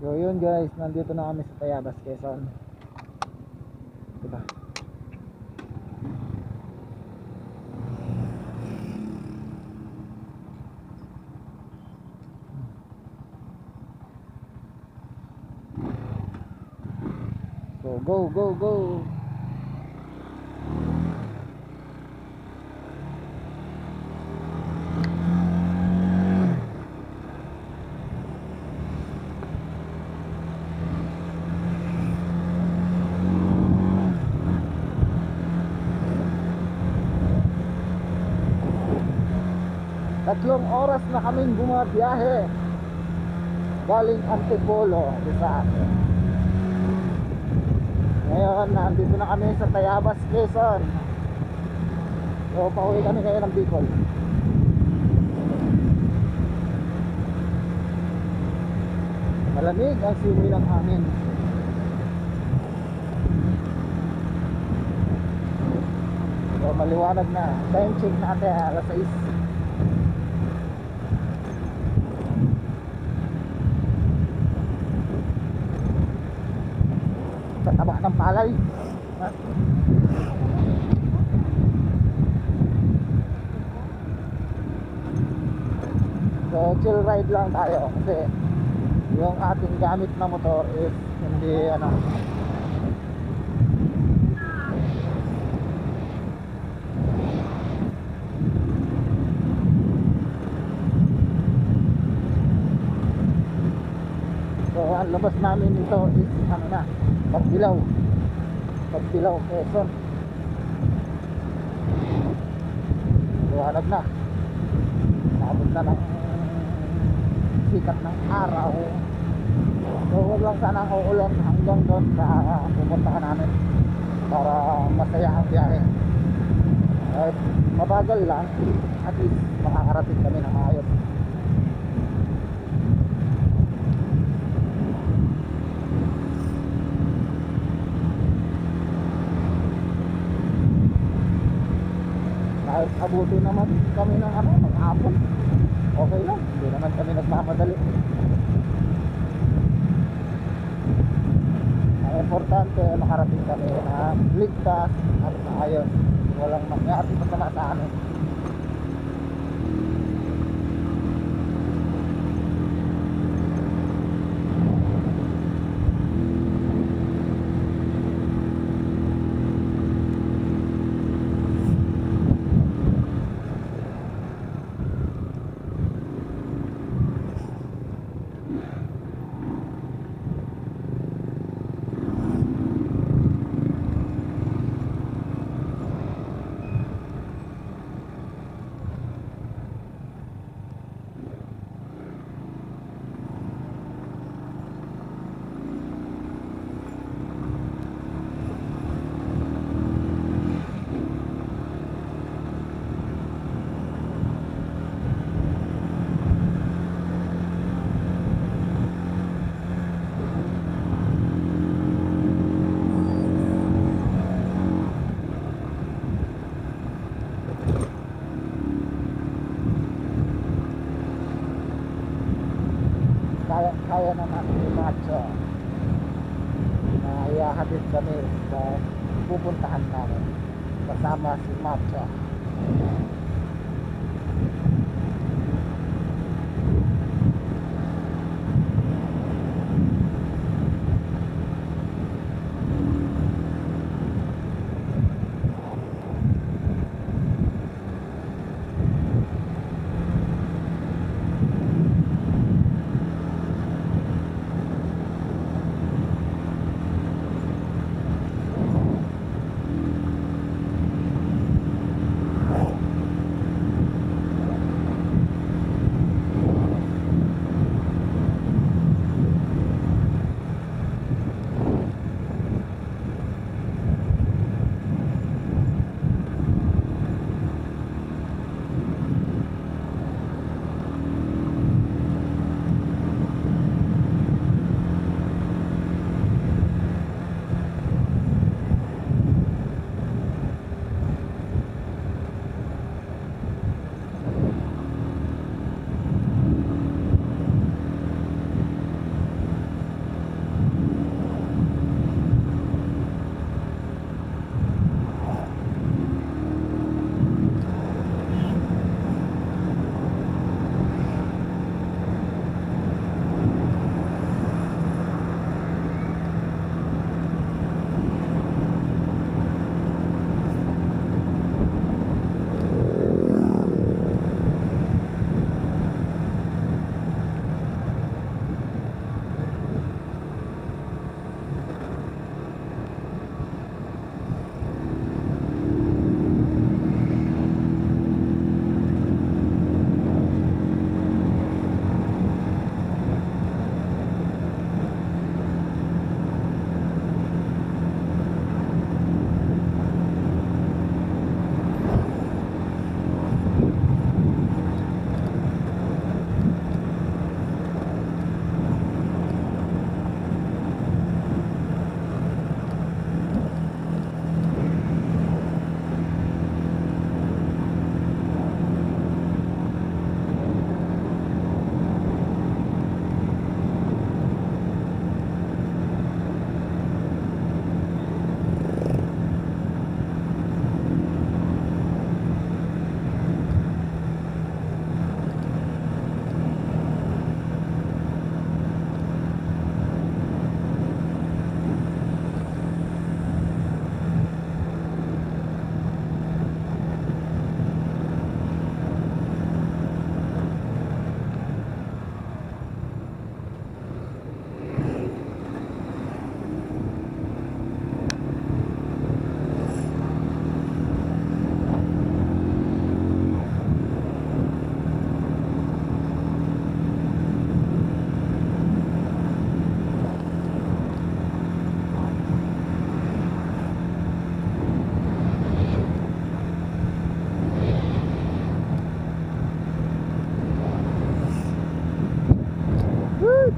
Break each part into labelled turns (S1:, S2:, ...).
S1: So yun guys, nandito na kami sa Tayabas, Quezon. Diba? So go. Tatlong oras na kaming bumabiyahe galing Antipolo, Rizal. Ngayon, nandito na kami sa Tayabas, Quezon. So, pauwi kami ngayon ng Bicol. Malamig ang simoy ng hangin. So, maliwanag na. Time check natin, alas 6. Taba ng palay. So chill ride lang tayo kasi yung ating gamit na motor is hindi so ang labas namin nito is Pagbilao, Quezon. Liwanag na. Nakabot na ng sikat ng araw. So huwag lang sana uulan hanggang doon sa pupuntahan namin para masaya ang biyahe. Mabagal lang, at least makakarating kami ng maayos. Kahit abuti naman kami ng hapon, okay lang, hindi naman kami nagmamadali. Ang importante, makarating kami na ligtas at maayos, walang mangyari masama sa amin. Kaya naman ni Macho na ihahatid kami sa pupuntahan namin kasama si Macho.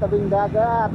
S1: tabing dagat.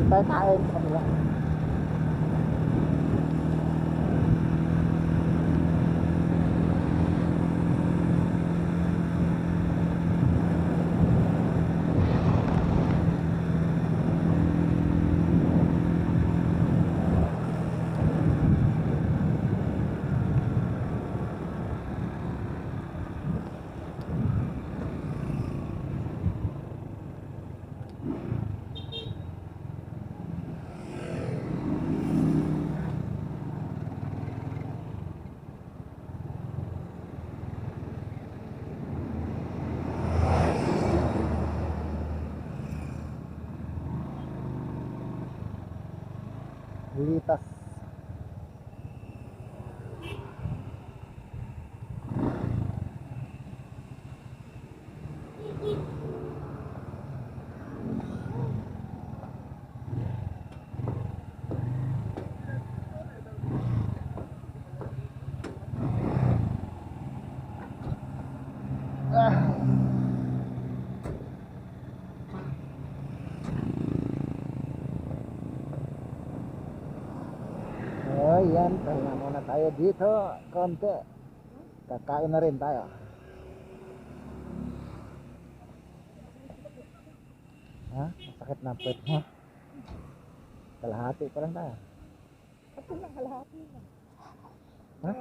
S1: Tayo kain sa kanila. Litas. Ayan, pahinga muna tayo dito konti. Kakain na rin tayo. Ha? Masakit na puwet mo. Kalahati pa lang tayo.
S2: Ako lang, kalahati lang.
S1: Ha?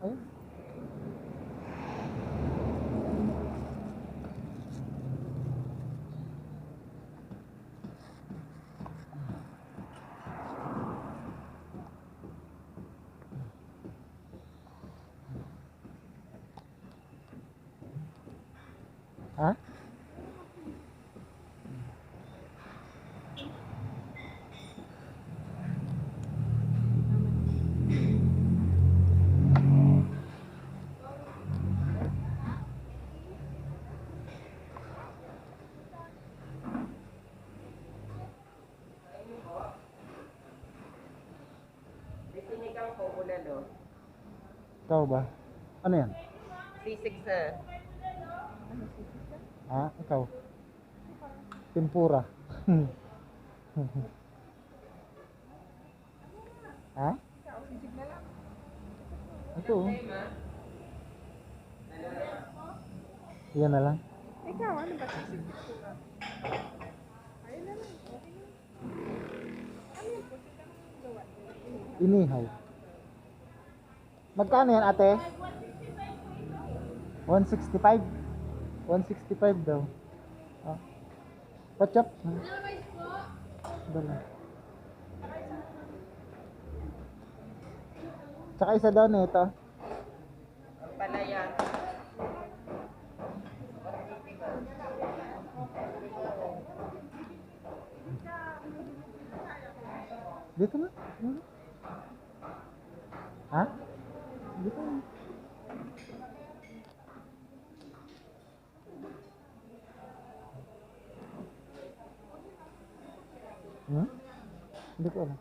S1: Ayun. Ha?
S2: Sinigang ko bulalo.
S1: Ikaw ba? Ano yan?
S2: Sisig sa...
S1: Ha? Ikaw? Tempura. Ha?
S2: Sisig na lang.
S1: Ito. Yan na lang.
S2: Ikaw, ano ba sisig ko nga? Ayun na lang, okay na. Ano yun po? Sika nang gawa.
S1: Inihaw. Magkano yan, ate? 165? 165 daw. Ah. Pachop? Dala. Tsaka isa daw na ito.
S2: Palaya.
S1: Dito na. Ha? Dito na. Hmm? Hindi ko alam.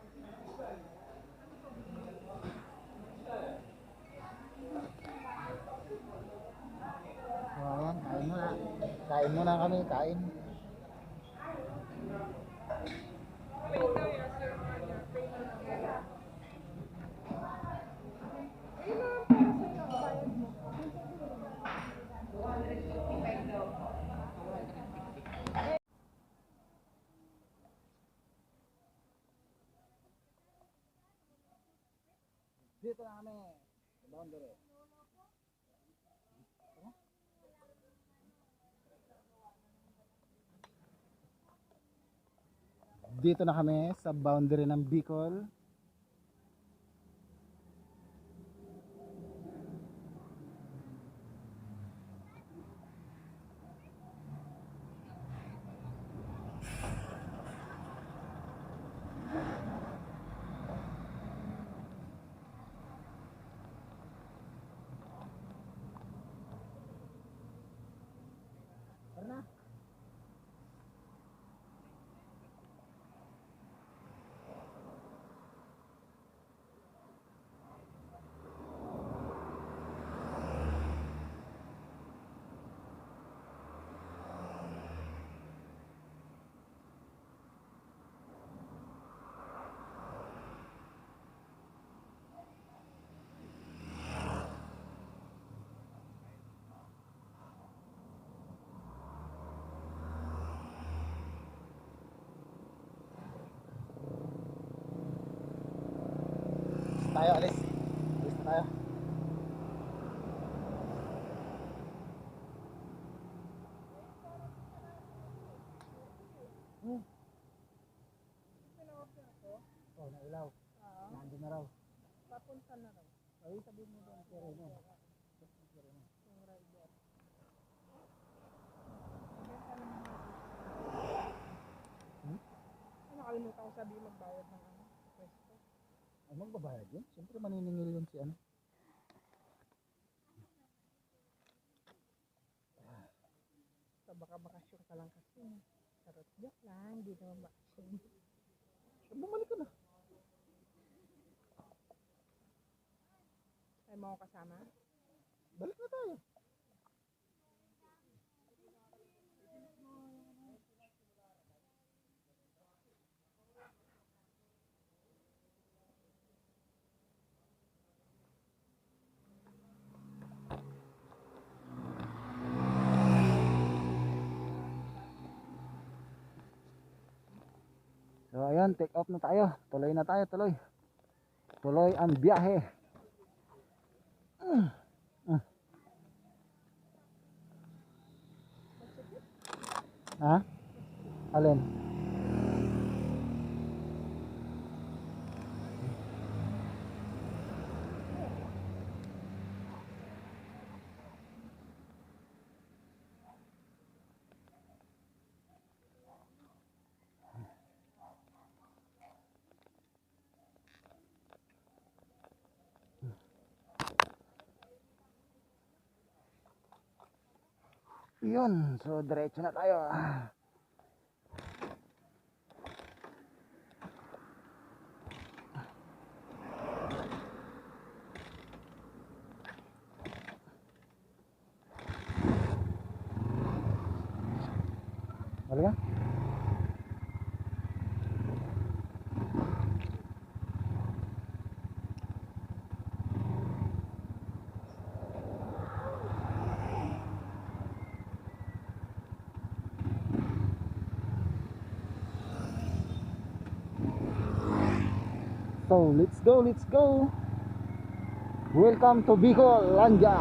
S1: Ayan, kain muna. Kain muna kami, kain. Dito na kami. Boundary. Dito na kami sa boundary ng Bicol. Tara na. Tayo, alis. Alis na tayo. Oh, nailaw. Nandun na raw.
S2: Papunta na raw.
S1: Ay, sabi mo doon, pero no.
S2: Yung rider. Nakalimutan ko sabi magbayad ng ano, pwesto.
S1: Ay, magbabayad yun? Siyempre maniningil yun si ano.
S2: So baka bakasyon ka lang kasi. Charot, joke lang, hindi naman bakasyon.
S1: So, bumalik ka na.
S2: Ay mo ako kasama?
S1: Balik na tayo. So ayan, take off na tayo. Tuloy na tayo, tuloy. Tuloy ang biyahe. Ha? Alin? Yun, so diretso na tayo. Balik ka? So, let's go, let's go. Welcome to Bicol, Lanja.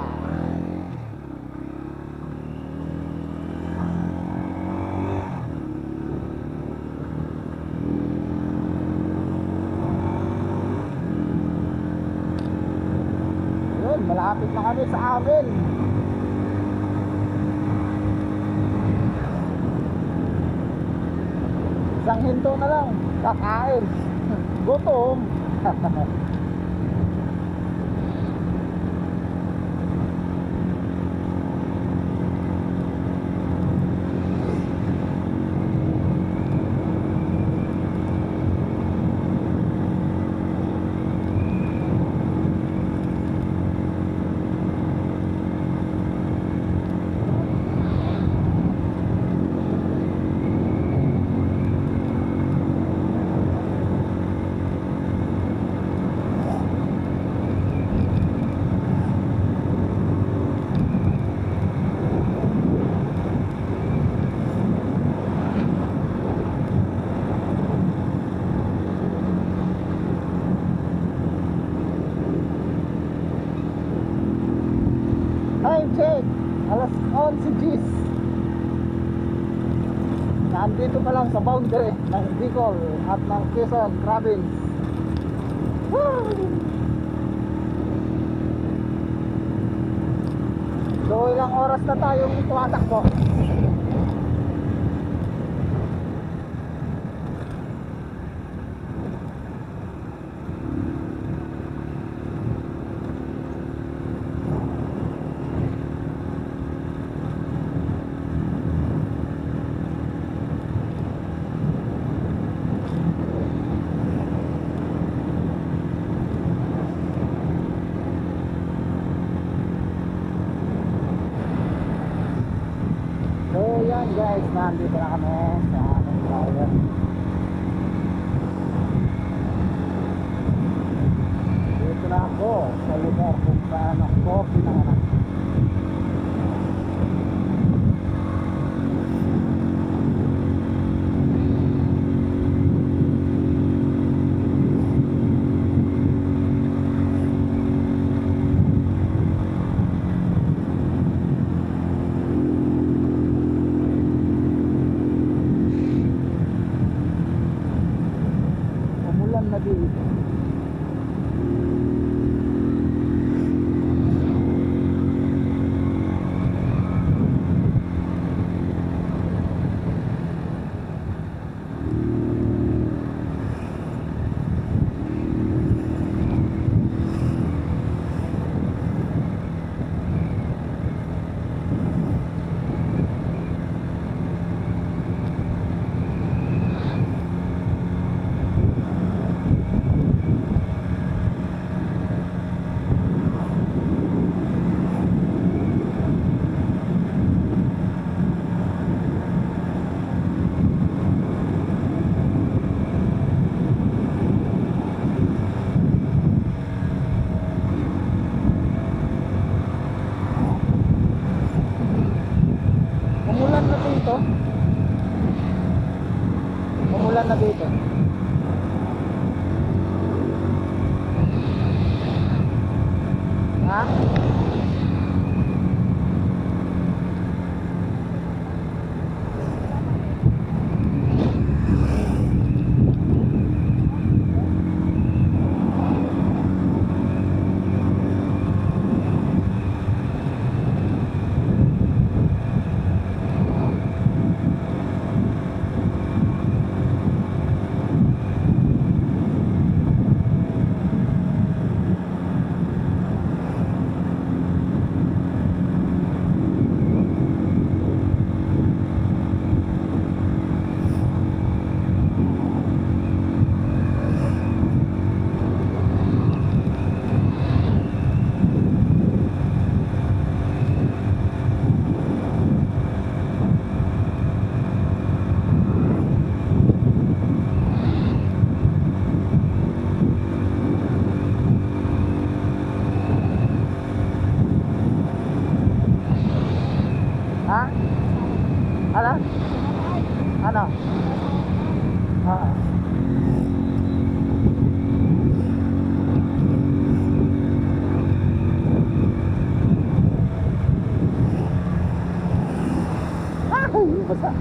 S1: Yun, malapit na kami sa amin. Isang hinto na lang, kakain. Gutom. Nandito pa lang sa boundary ng Bicol at ng Quezon Province. Woo! So ilang oras na tayong tumatakbo? So yan guys, nandito na kami sa aming bayan. Dito na ako sa lugar kung saan ako pinanganak. Umulan na dito. Umulan na dito. Umulan na dito. Ha? Ha? Ano? Ano? Ah. Ay, basa.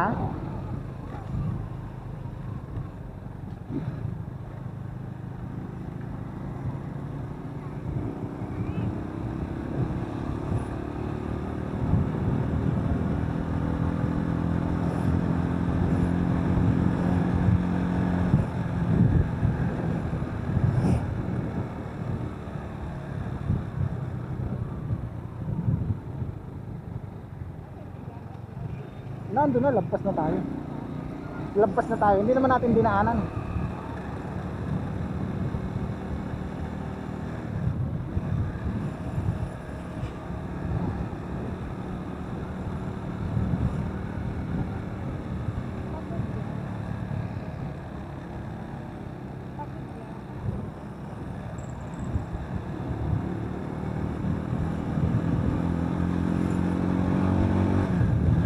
S1: Ha? Nandun na, lampas na tayo. Lampas na tayo, hindi naman natin dinaanan.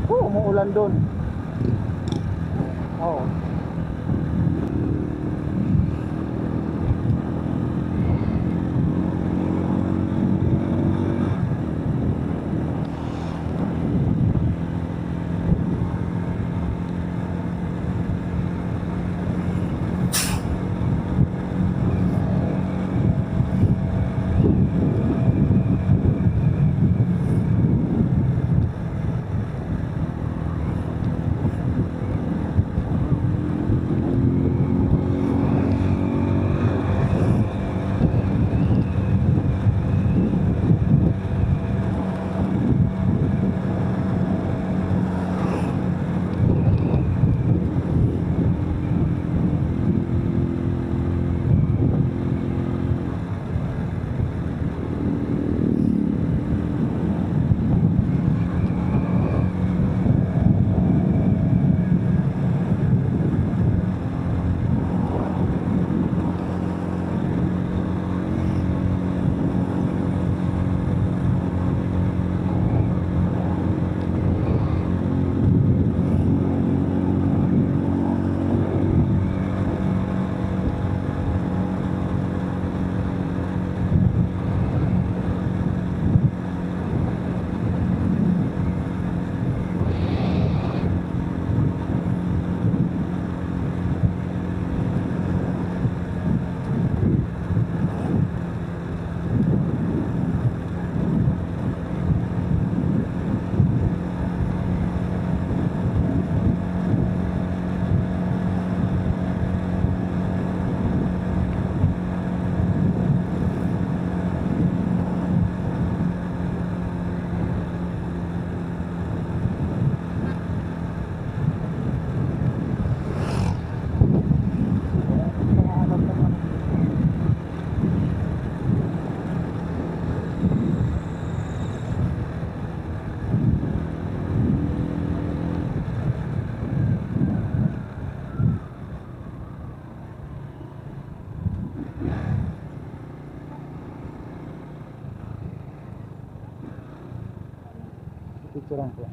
S1: Umuulan doon. Oo. Picturean ko.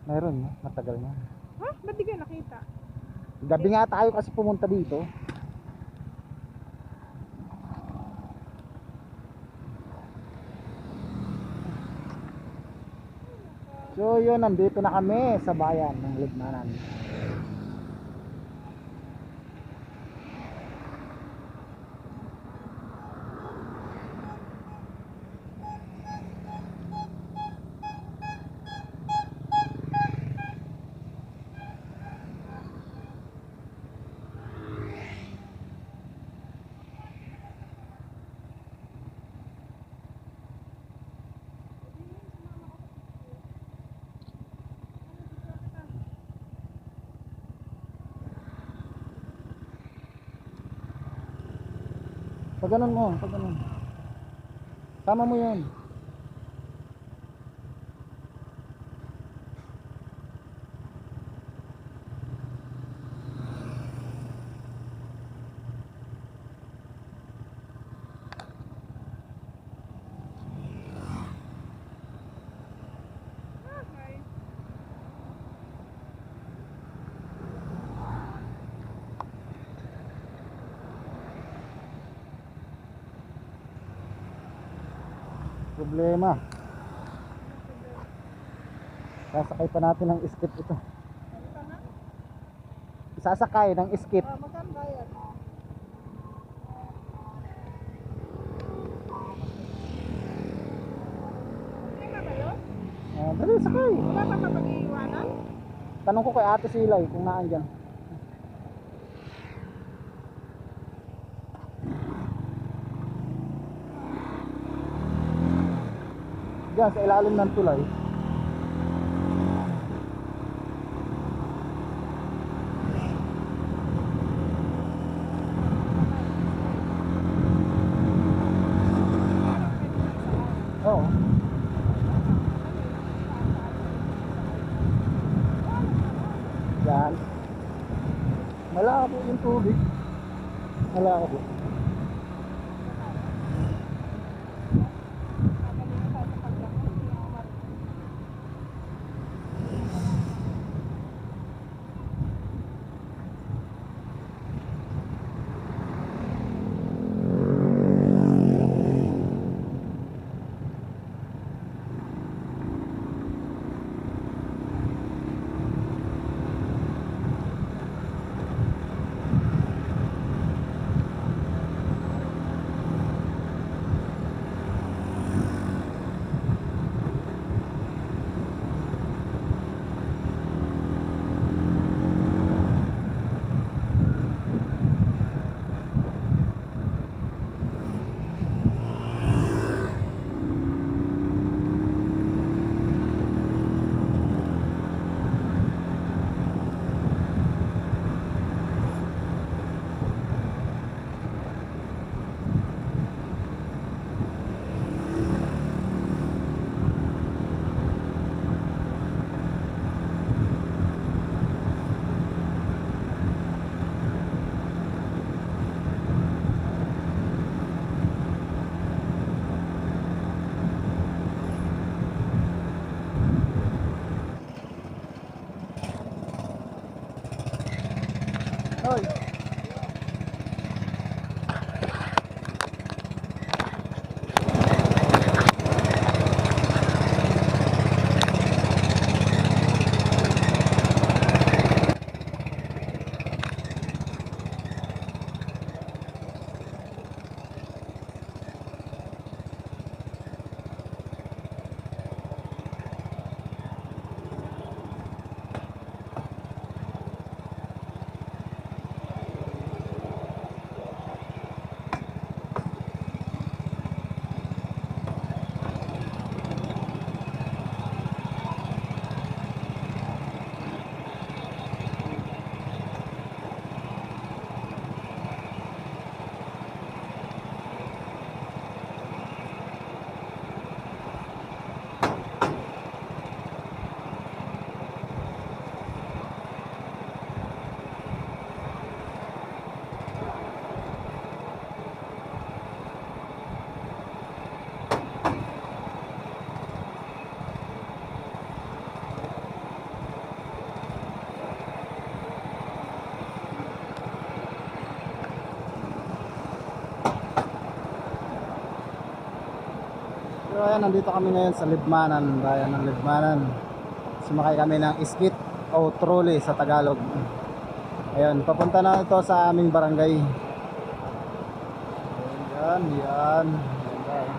S1: Meron, no? Matagal na.
S2: Ha? Ba't di kayo nakita?
S1: Gabi nga tayo kasi pumunta dito. So yun, nandito na kami sa bayan ng Lugnanan. Pag ganun mo, pag ganun. Tama mo yun.
S2: Okay.
S1: problema. Sasakay pa natin ng skip ito.
S2: Ano ka na?
S1: Sasakay ng skip.
S2: Magkano bayad? Okay na ba yun?
S1: Dali, sakay.
S2: Wala pa kapag-iiwanan?
S1: Tanong ko kay Ate Silay kung naan dyan. Diyan sa ilalim ng tulay. Oo. Yan. Malabo yung tubig. Malabo. Hoy. So ayan, nandito kami ngayon sa Libmanan, bayan ng Libmanan. Sumakay kami ng iskit o trolley sa Tagalog. Ayun, papunta na ito sa aming barangay. Ayan, yan. Ayan.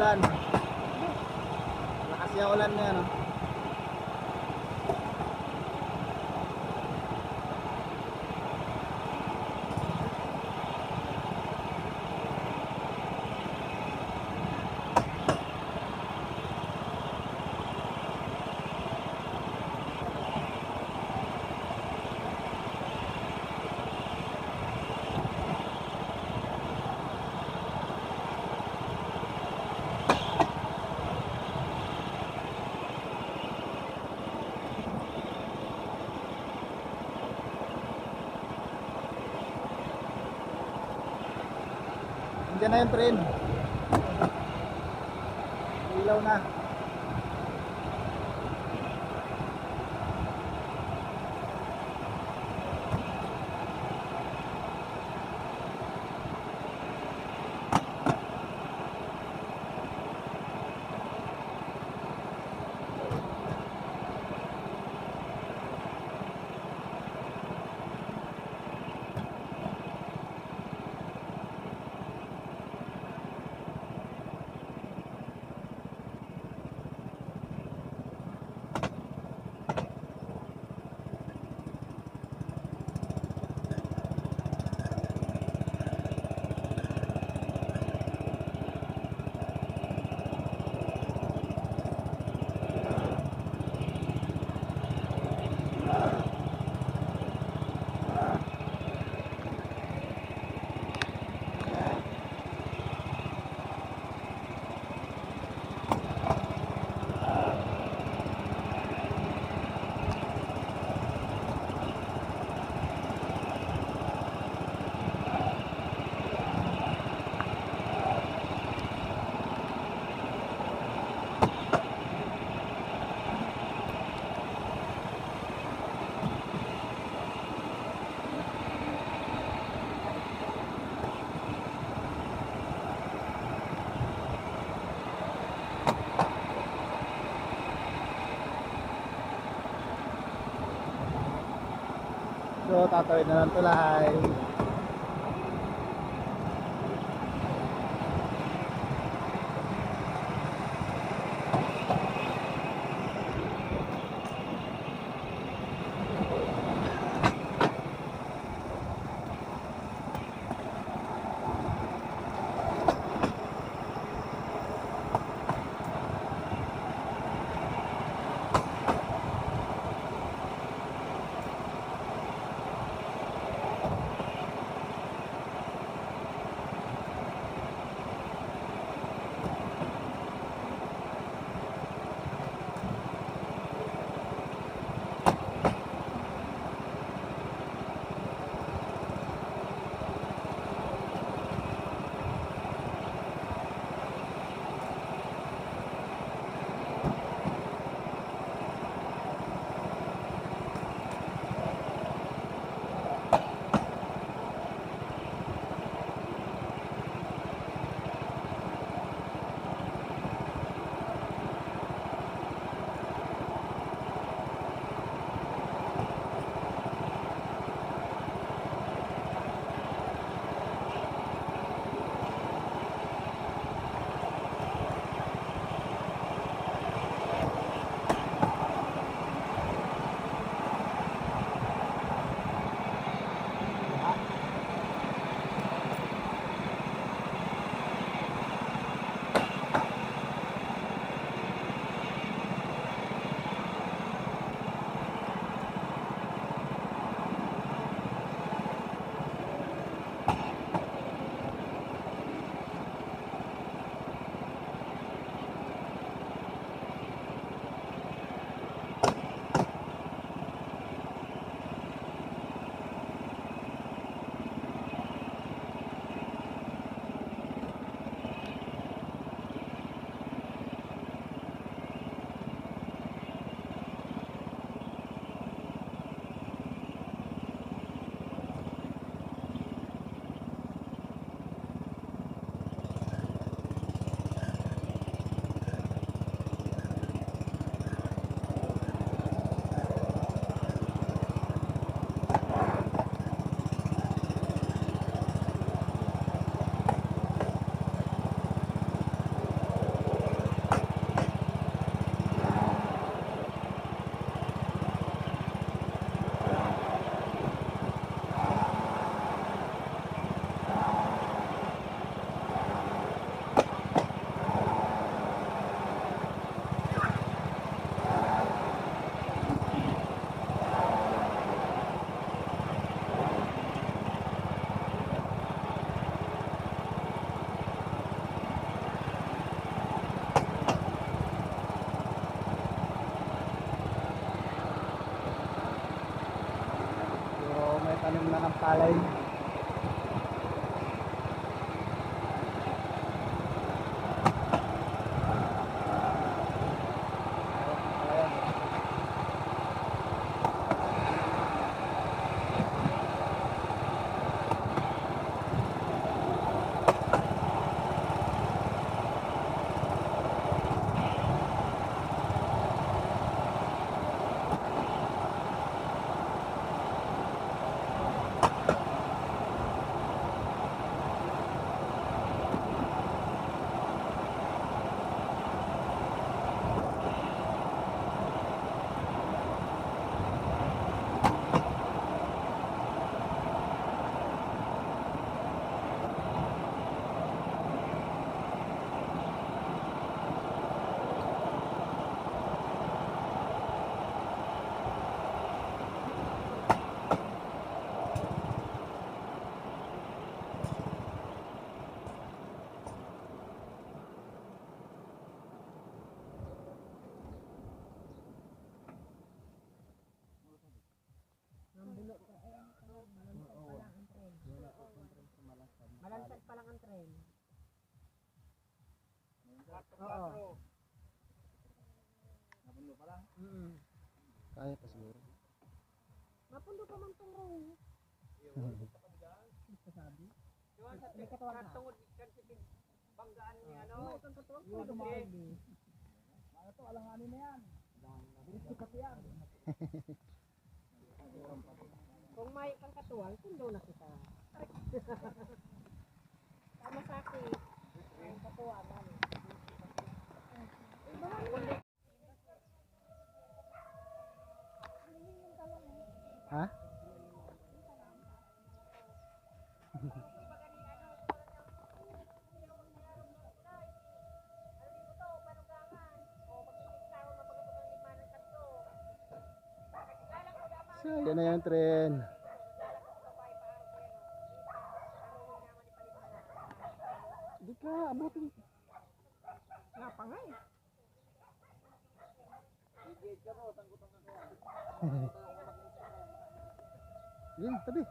S1: ulan. Lakas yung ulan ngayon, no? Diyan na yung train. Ilaw na. So, tatawid na ng tulay. tanim na ng palay.
S2: Malansad pa lang ang tren. Oo.
S3: Napundo pa lang.
S1: Kaya pa siguro.
S2: Mapundo pa man tong row. Sabi? May katuwag ha?
S4: Banggaan ni ano?
S2: May katuwag po dumaan din.
S3: Mga to, alanganin na yan. Diretso kasi yan.
S2: Kung may kang katuwang, pundo na kita. Tama sa akin. Ang katuwangan.
S1: Ha? So, yan na yung tren. Di ka, abutin.
S2: Napangay.
S1: Yan, tabi.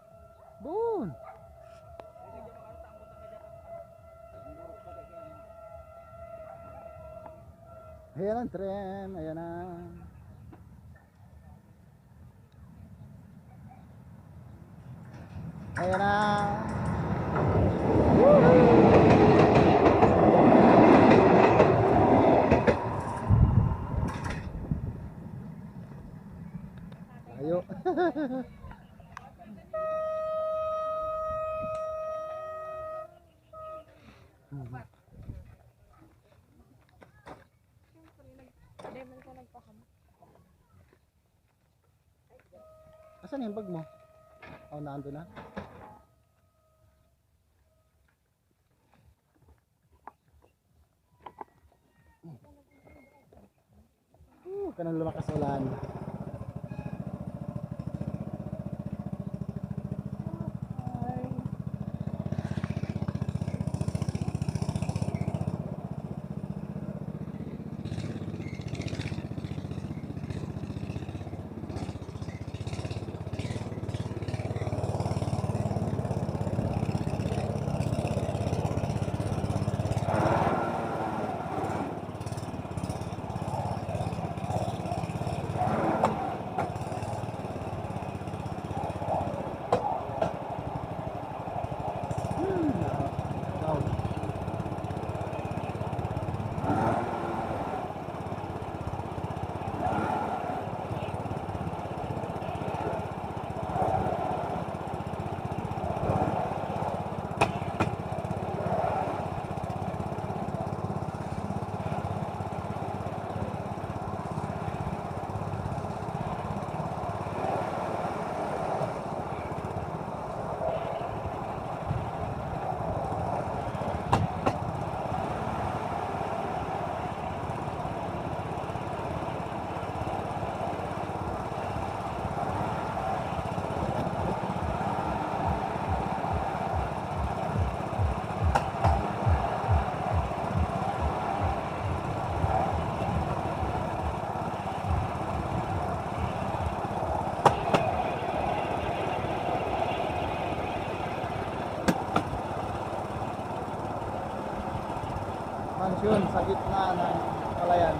S1: Doon. Ayan ang tren. Ayan na. Ayan na. Ayo.
S2: Hindi man ka nagpaham.
S1: Asan yung bag mo? Oh, naando na. Kanang lumakas ulan. Mansyon sa gitna ng palayan.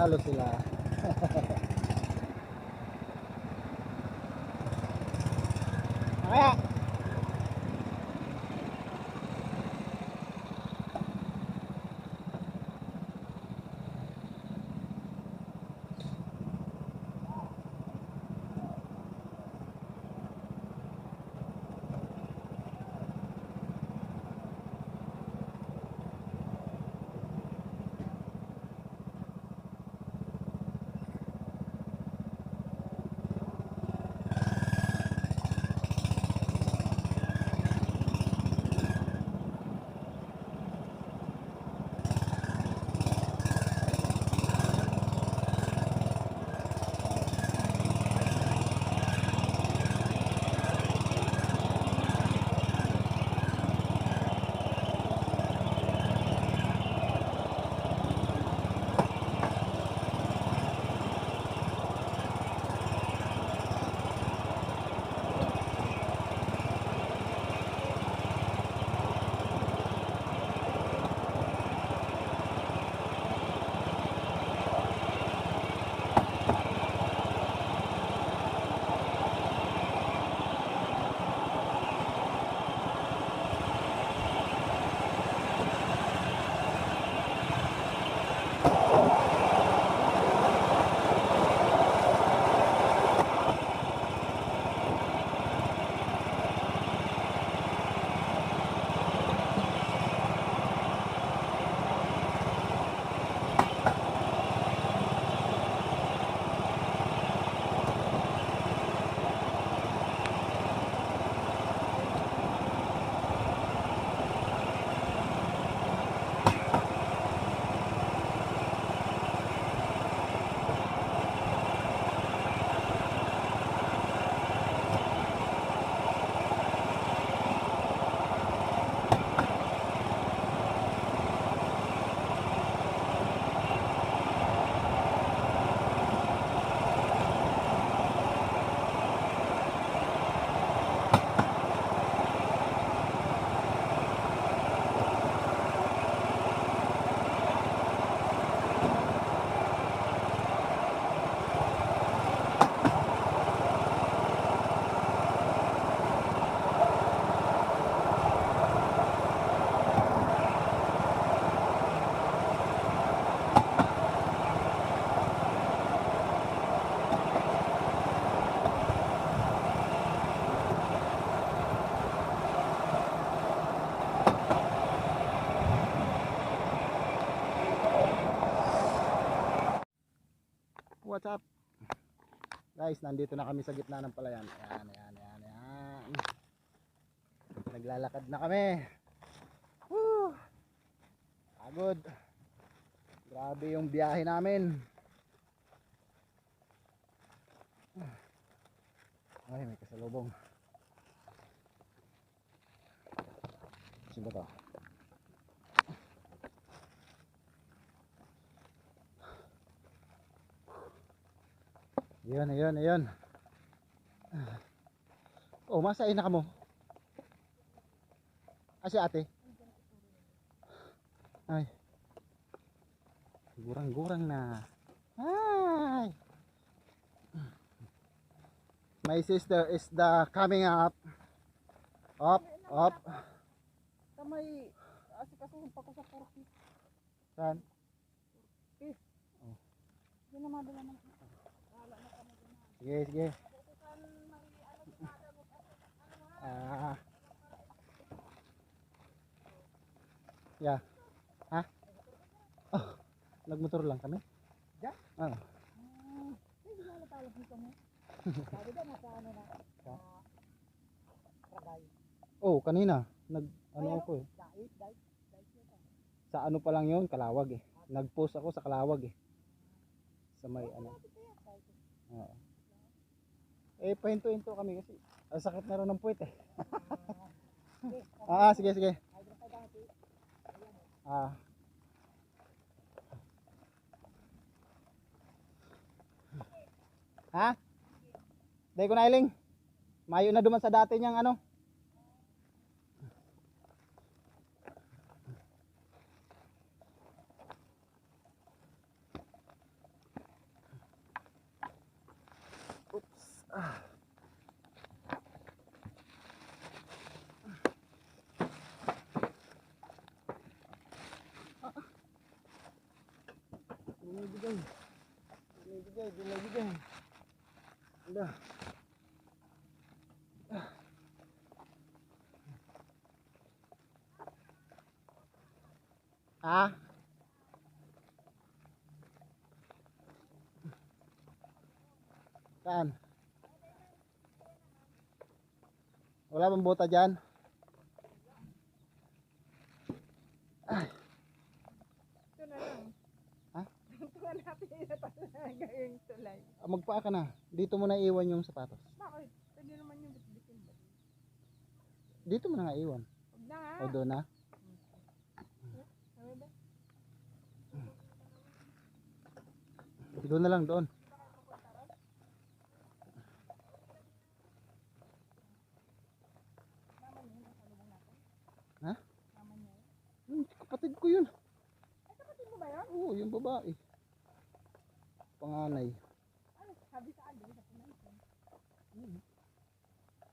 S1: Halo sila. Kaya What's up? Guys, nandito na kami sa gitna ng palayan. Ayan, ayan, ayan, ayan. Naglalakad na kami. Woo! Pagod. Grabe yung biyahe namin. Ay, may kasalubong. Sino ba to? Ayun, ayun, ayun. Oh, masain na ka mo. Si ate. Ay. Gurang-gurang na. Hi. My sister is the coming up. Up, up.
S2: Kamay, asikasuhin pa ko sa 40.
S1: Saan?
S2: Yun na madala na.
S1: Sige, sige. Ah. Yeah. Ha? Oh, nagmotor lang kami.
S3: Ja?
S1: Ah.
S2: Hindi na natawag dito mo. Sabi daw nasa ano na. Rabay.
S1: Oh, kanina ano ako eh.
S2: Dait.
S1: Sa ano pa lang 'yon, Kalawag eh. Nag-post ako sa Kalawag eh. Sa may ano. Oo. Eh, pahinto-hinto kami kasi ang sakit na rin ng puwet eh. Sige, sige. Ha? Dahil ko na iling. Mayo na duman sa dati niyang ano. Oops. Bumibigay. Ala. Ha? Saan? Wala bang bota dyan?
S2: Ito na lang.
S1: Ha?
S2: Ito na natin na talaga yung tulay.
S1: Magpaa ka na. Dito mo na iwan yung sapatos.
S2: Bakit? Pwede naman yung bitbitin ba?
S1: Dito mo na nga iwan.
S2: Huwag na nga.
S1: O doon na.
S2: Sabi ba?
S1: Doon na lang doon. Ha? Kapatid ko yun.
S2: Ay, kapatid mo ba yun?
S1: Oo, yung babae. Panganay.
S2: Ano? Sabi sa alin sa punayin.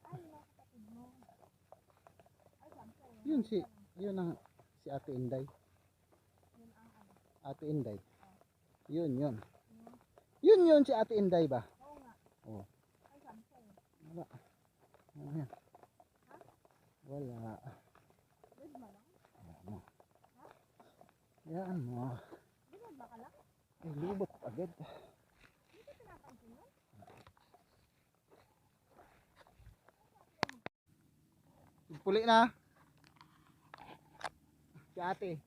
S2: Ay, yung kapatid mo. Ay, sabi sa
S1: Yun ang si Ate Inday.
S2: Yun ang ano.
S1: Ate Inday. Yun. Yun si Ate Inday ba?
S2: Oo nga.
S1: Oo.
S2: Ay, sabi sa
S1: Wala. Ayan. Wala.
S2: Good mo lang?
S1: Ano? Yan mo.
S2: Good ba ka lang?
S1: Ay, lubot agad.
S2: Hindi ka pinapansin mo?
S1: Puli na. Si ate.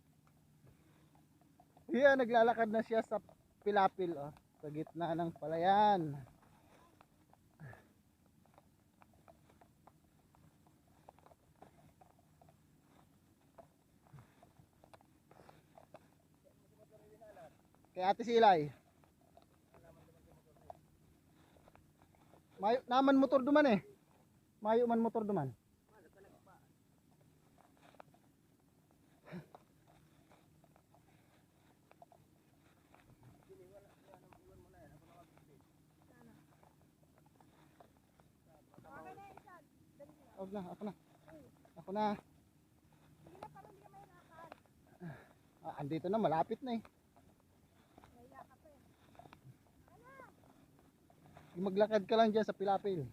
S1: Yan, naglalakad na siya sa pilapil. Oh, sa gitna ng palayan. Kay Ate Silay. Mayo naman motor duman eh. Mayo man motor duman. Ako na.
S2: Sige na, parang hindi ka mahirapan.
S1: Andito na, malapit na eh.
S2: Naiya ka pa eh.
S1: Maglakad ka lang dyan sa pilapil.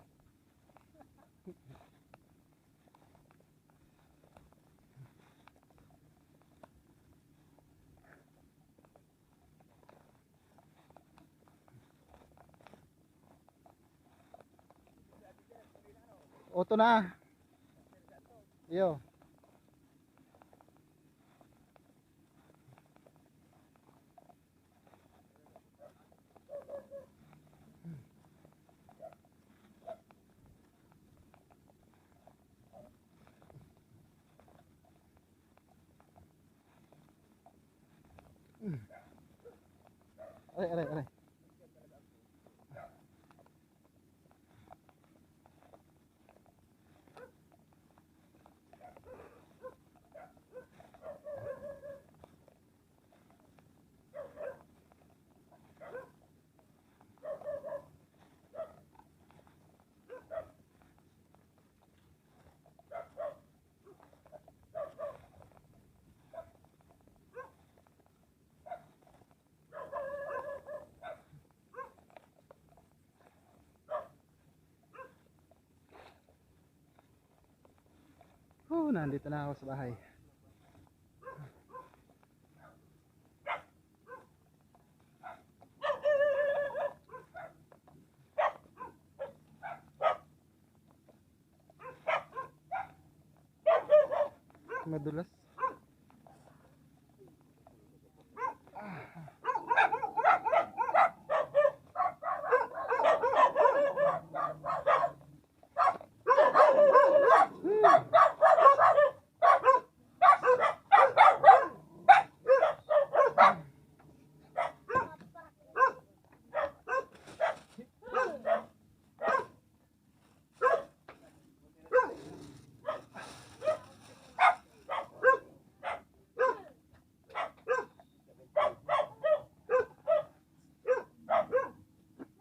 S1: Auto na. Iyo. Aray, aray, aray. Nandito na ako sa bahay. Madulas.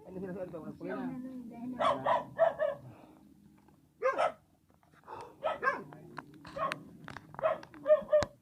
S3: Ano sila sa ito? Wala po yun.